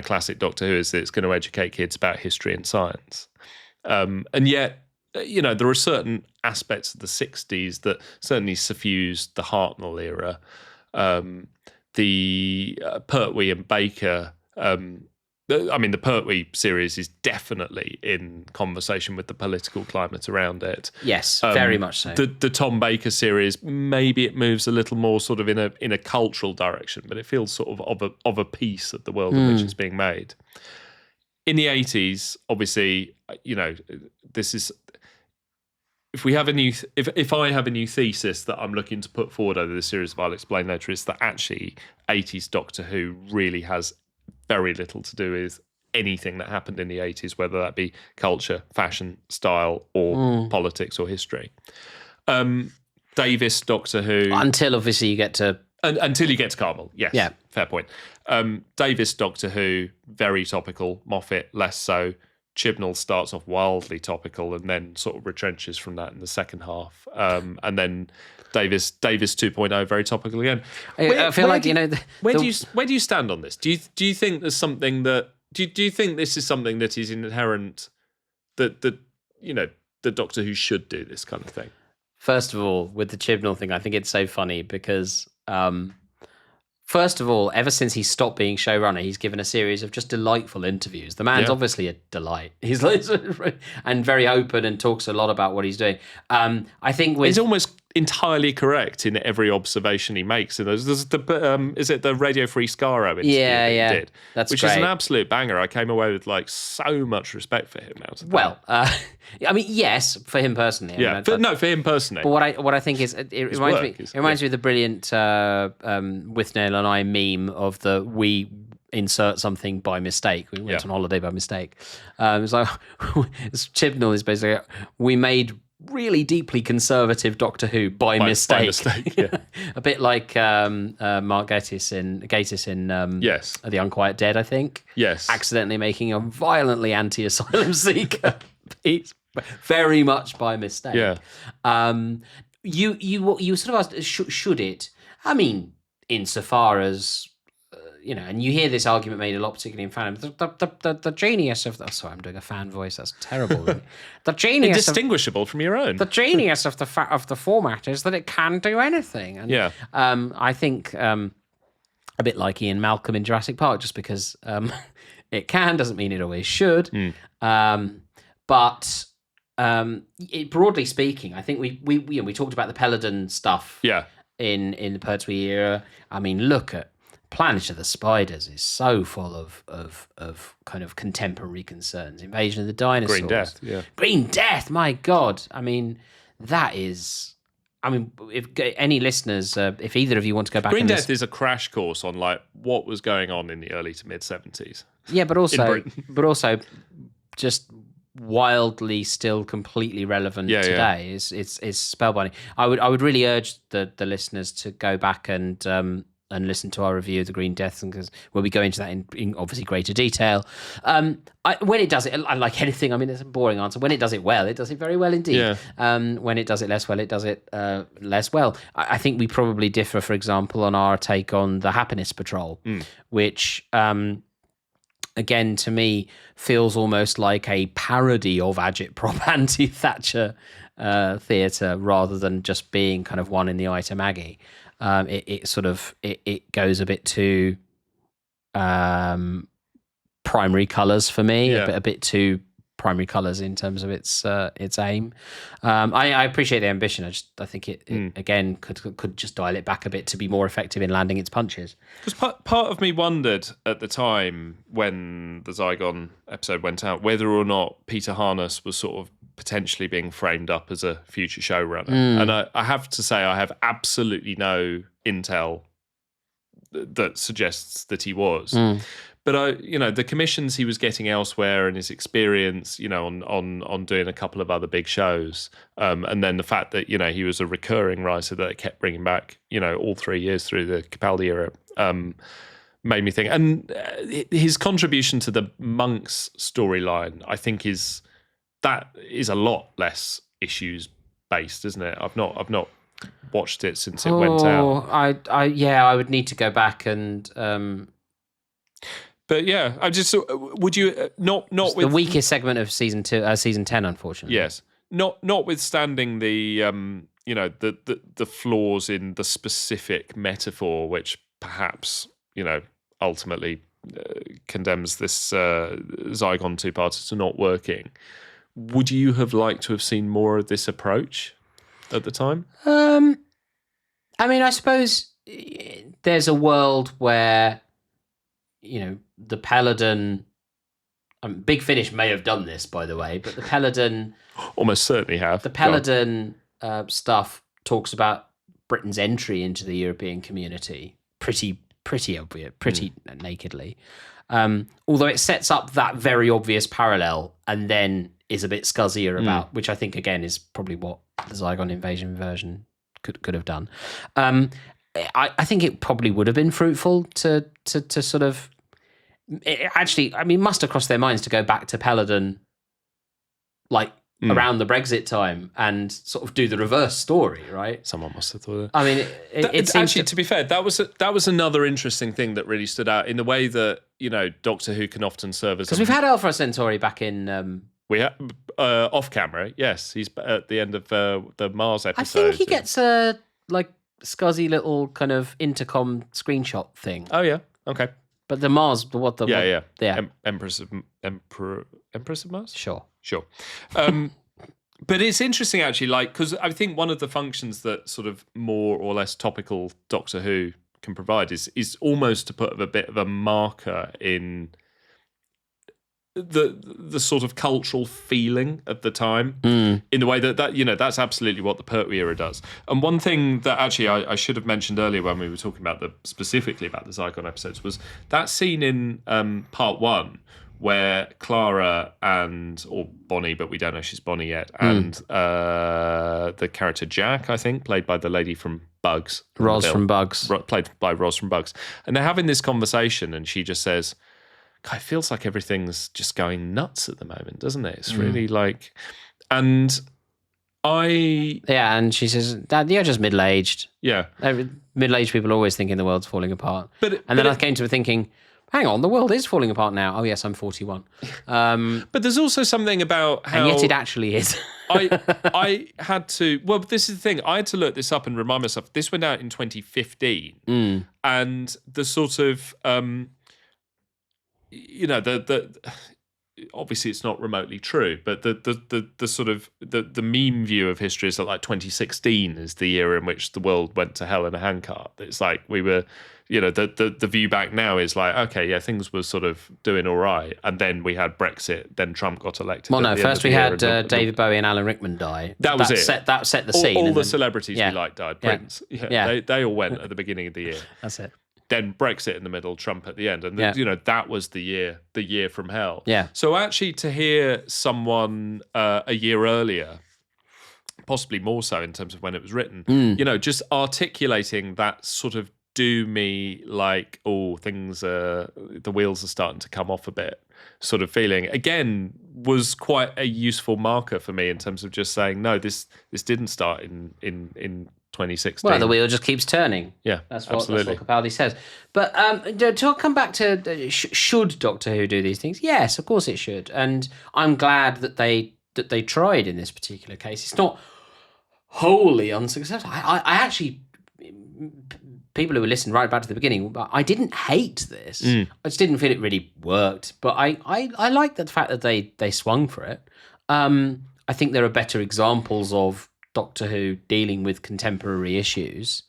classic Doctor Who is that it's going to educate kids about history and science. And yet, there are certain aspects of the 60s that certainly suffused the Hartnell era. The Pertwee and Baker, the Pertwee series is definitely in conversation with the political climate around it. Yes, very much so. The Tom Baker series, maybe it moves a little more sort of in a cultural direction, but it feels sort of a piece of the world in which it's being made. In the 80s, obviously, this is. If I have a new thesis that I'm looking to put forward over this series, I'll explain later, is that actually 80s Doctor Who really has very little to do with anything that happened in the 80s, whether that be culture, fashion, style, or politics or history. Davis Doctor Who, until obviously you get to until you get to Carmel, yes, yeah, fair point. Davis Doctor Who, very topical. Moffat, less so. Chibnall starts off wildly topical and then sort of retrenches from that in the second half. And then Davis 2.0, very topical again. I feel like, where do you stand on this? Do you think there's something that do you think this is something that is inherent that the Doctor Who should do this kind of thing? First of all, with the Chibnall thing, I think it's so funny because first of all, ever since he stopped being showrunner, he's given a series of just delightful interviews. The man's obviously a delight. He's and very open and talks a lot about what he's doing. I think he's almost entirely correct in every observation he makes. And there's is it the Radio Free Scaro interview that he did? That's which great. Is an absolute banger. I came away with so much respect for him out of that. Well, I mean, yes, for him personally. Yeah, for him personally. But what I think is it reminds me of the brilliant Withnail and I meme of the we insert something by mistake. We went on holiday by mistake. It's like Chibnall is basically we made really deeply conservative Doctor Who by mistake. By mistake, yeah. A bit like Mark Gatiss in The Unquiet Dead, I think. Yes. Accidentally making a violently anti-asylum seeker. It's very much by mistake. Yeah. You sort of asked, should it? I mean, insofar as and you hear this argument made a lot, particularly in fandom. The genius of sorry, I'm doing a fan voice. That's terrible. Really. The genius, indistinguishable from your own. The genius of the format is that it can do anything. And, I think a bit like Ian Malcolm in Jurassic Park, just because it can doesn't mean it always should. But broadly speaking, I think we talked about the Peladon stuff. Yeah. In the Pertwee era, I mean, look at Planet of the Spiders is so full of kind of contemporary concerns. Invasion of the Dinosaurs. Green Death, yeah. Green Death, my God. I mean, that is I mean, if any listeners, if either of you want to go back, Green Death is a crash course on like what was going on in the early to mid 70s. Yeah, but also just wildly still completely relevant today. It's spellbinding. I would really urge the listeners to go back and listen to our review of the Green Death, because where we go into that in obviously greater detail. When it does it, like anything, I mean, it's a boring answer. When it does it well, it does it very well indeed. Yeah. When it does it less well, it does it less well. I think we probably differ, for example, on our take on the Happiness Patrol, which again, to me, feels almost like a parody of agitprop anti-Thatcher theatre, rather than just being kind of one in the eye to Maggie. It goes a bit too primary colours for me, a bit too primary colours in terms of its aim. I appreciate the ambition. I think it again could just dial it back a bit to be more effective in landing its punches. Because part of me wondered at the time when the Zygon episode went out whether or not Peter Harness was sort of potentially being framed up as a future showrunner. And I have to say I have absolutely no intel that suggests that he was. But the commissions he was getting elsewhere and his experience, on doing a couple of other big shows, and then the fact that he was a recurring writer that kept bringing back, all 3 years through the Capaldi era, made me think. And his contribution to the Monks storyline, I think, is a lot less issues based, isn't it? I've not watched it since it went out. I would need to go back and. But yeah, I just would you not with the weakest segment of season 10, unfortunately. Yes, notwithstanding the the flaws in the specific metaphor, which perhaps ultimately condemns this Zygon two-parter to not working. Would you have liked to have seen more of this approach at the time? I mean, I suppose there's a world where the Paladin. Big Finish may have done this, by the way, but the Paladin almost certainly have. The Paladin stuff talks about Britain's entry into the European community pretty obvious, pretty nakedly. Although it sets up that very obvious parallel and then is a bit scuzzier about, which I think again is probably what the Zygon invasion version could have done. I think it probably would have been fruitful to sort of. It must have crossed their minds to go back to Paladin, around the Brexit time, and sort of do the reverse story, right? Someone must have thought that. I mean, it actually, to be fair, that was another interesting thing that really stood out in the way that Doctor Who can often serve as, because we've had Alpha Centauri back in. We have off camera, yes. He's at the end of the Mars episode. I think he gets a scuzzy little kind of intercom screenshot thing. Oh yeah, okay. But the Mars, Empress of Mars. Sure. But it's interesting actually, because I think one of the functions that sort of more or less topical Doctor Who can provide is almost to put a bit of a marker in the sort of cultural feeling of the time, in the way that that's absolutely what the Pertwee era does. And one thing that actually I should have mentioned earlier when we were talking about specifically about the Zygon episodes was that scene in part 1 where Clara or Bonnie, but we don't know she's Bonnie yet, and the character Jack, I think, played by the lady from Bugs, Roz from Bugs, played by Roz from Bugs, and they're having this conversation, and she just says, it feels like everything's just going nuts at the moment, doesn't it? It's really and she says, Dad, you're just middle-aged. Yeah. Middle-aged people always thinking the world's falling apart. Then I came to thinking, hang on, the world is falling apart now. Oh yes, I'm 41. But there's also something about how... And yet it actually is. I had to... Well, this is the thing. I had to look this up and remind myself. This went out in 2015. And the sort of... obviously it's not remotely true, but the sort of the meme view of history is that like 2016 is the year in which the world went to hell in a handcart. It's like we were, the view back now is like, okay, yeah, things were sort of doing all right, and then we had Brexit, then Trump got elected. Well, no, first we had David Bowie and Alan Rickman die. That was it. That set the scene. All the celebrities we liked died. Prince, they all went at the beginning of the year. That's it. Then Brexit in the middle, Trump at the end, and that was the year from hell. Yeah. So actually, to hear someone a year earlier, possibly more so in terms of when it was written, just articulating that sort of doomy, like, oh, things the wheels are starting to come off a bit, sort of feeling, again, was quite a useful marker for me in terms of just saying, no, this didn't start in 2016. Well, the wheel just keeps turning. Yeah, that's what absolutely. Capaldi says. But to come back to should Doctor Who do these things? Yes, of course it should, and I'm glad that they tried in this particular case. It's not wholly unsuccessful. I actually, people who listened right back to the beginning, I didn't hate this. I just didn't feel it really worked. But I like the fact that they swung for it. I think there are better examples of Doctor Who dealing with contemporary issues.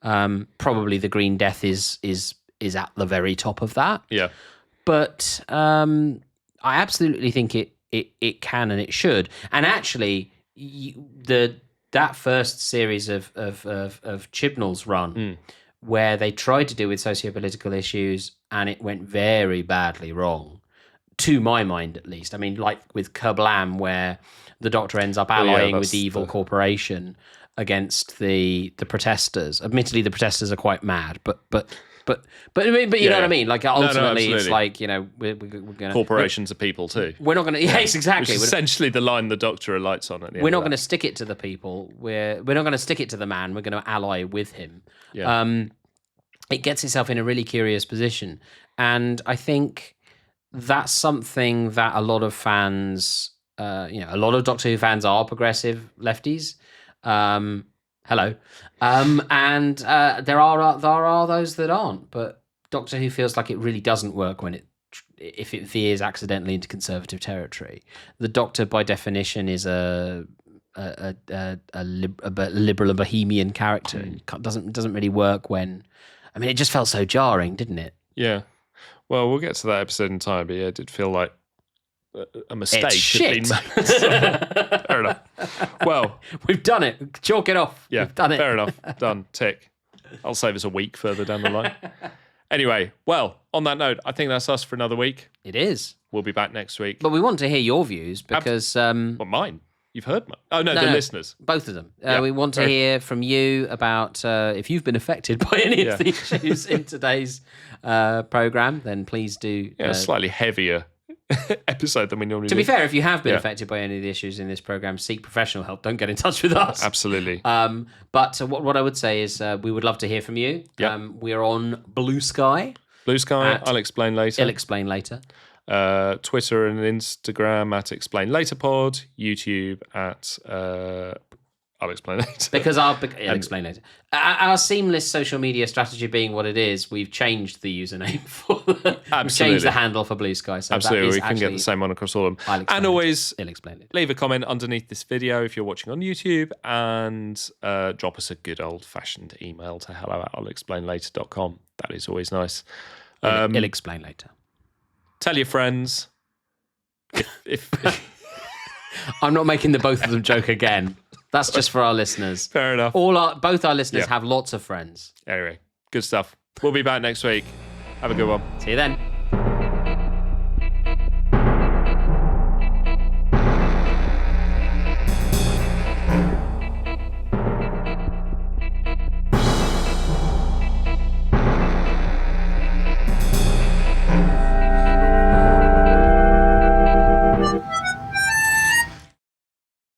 Probably the Green Death is at the very top of that. Yeah, but I absolutely think it can and it should. And actually, that first series of Chibnall's run, where they tried to deal with socio-political issues and it went very badly wrong, to my mind at least. I mean, like with Kablam, where the Doctor ends up allying with the evil corporation against the protesters. Admittedly, the protesters are quite mad, but you know what I mean. Like ultimately, it's like we're gonna corporations are people too. We're not going to. Yes, exactly. Which is essentially the line the Doctor alights on at the end. We're not going to stick it to the people. We're not going to stick it to the man. We're going to ally with him. Yeah. It gets itself in a really curious position, and I think that's something that a lot of fans. A lot of Doctor Who fans are progressive lefties. Hello. And there are those that aren't. But Doctor Who feels like it really doesn't work if it veers accidentally into conservative territory. The Doctor, by definition, is a liberal and bohemian character. It doesn't really work when. I mean, it just felt so jarring, didn't it? Yeah. Well, we'll get to that episode in time, but yeah, it did feel like a mistake had been made. Fair enough. Well, we've done it. Chalk it off. Yeah, we've done it. Fair enough. Done. Tick. I'll save us a week further down the line. Anyway, well, on that note, I think that's us for another week. It is. We'll be back next week. But we want to hear your views because... well, mine. You've heard mine. Oh, no, the listeners. Both of them. We want to hear from you about if you've been affected by any of the issues in today's programme, then please do... a slightly heavier episode than we normally do. To be fair, if you have been affected by any of the issues in this programme, seek professional help. Don't get in touch with us. Absolutely. But what I would say is we would love to hear from you. Yep. We're on Blue Sky. Blue Sky, I'll explain later. I'll explain later. Twitter and Instagram at Explain Later Pod, YouTube at I'll explain later. Because I'll explain later. Our seamless social media strategy being what it is, we've changed the username for we've changed the handle for Blue Sky. So absolutely, we can get the same one across all of them. And always leave a comment underneath this video if you're watching on YouTube, and drop us a good old-fashioned email to hello@I'llExplainLater.com. That is always nice. I'll explain later. Tell your friends. If I'm not making the both of them joke again. That's just for our listeners. Fair enough. Both our listeners have lots of friends. Anyway, good stuff. We'll be back next week. Have a good one. See you then.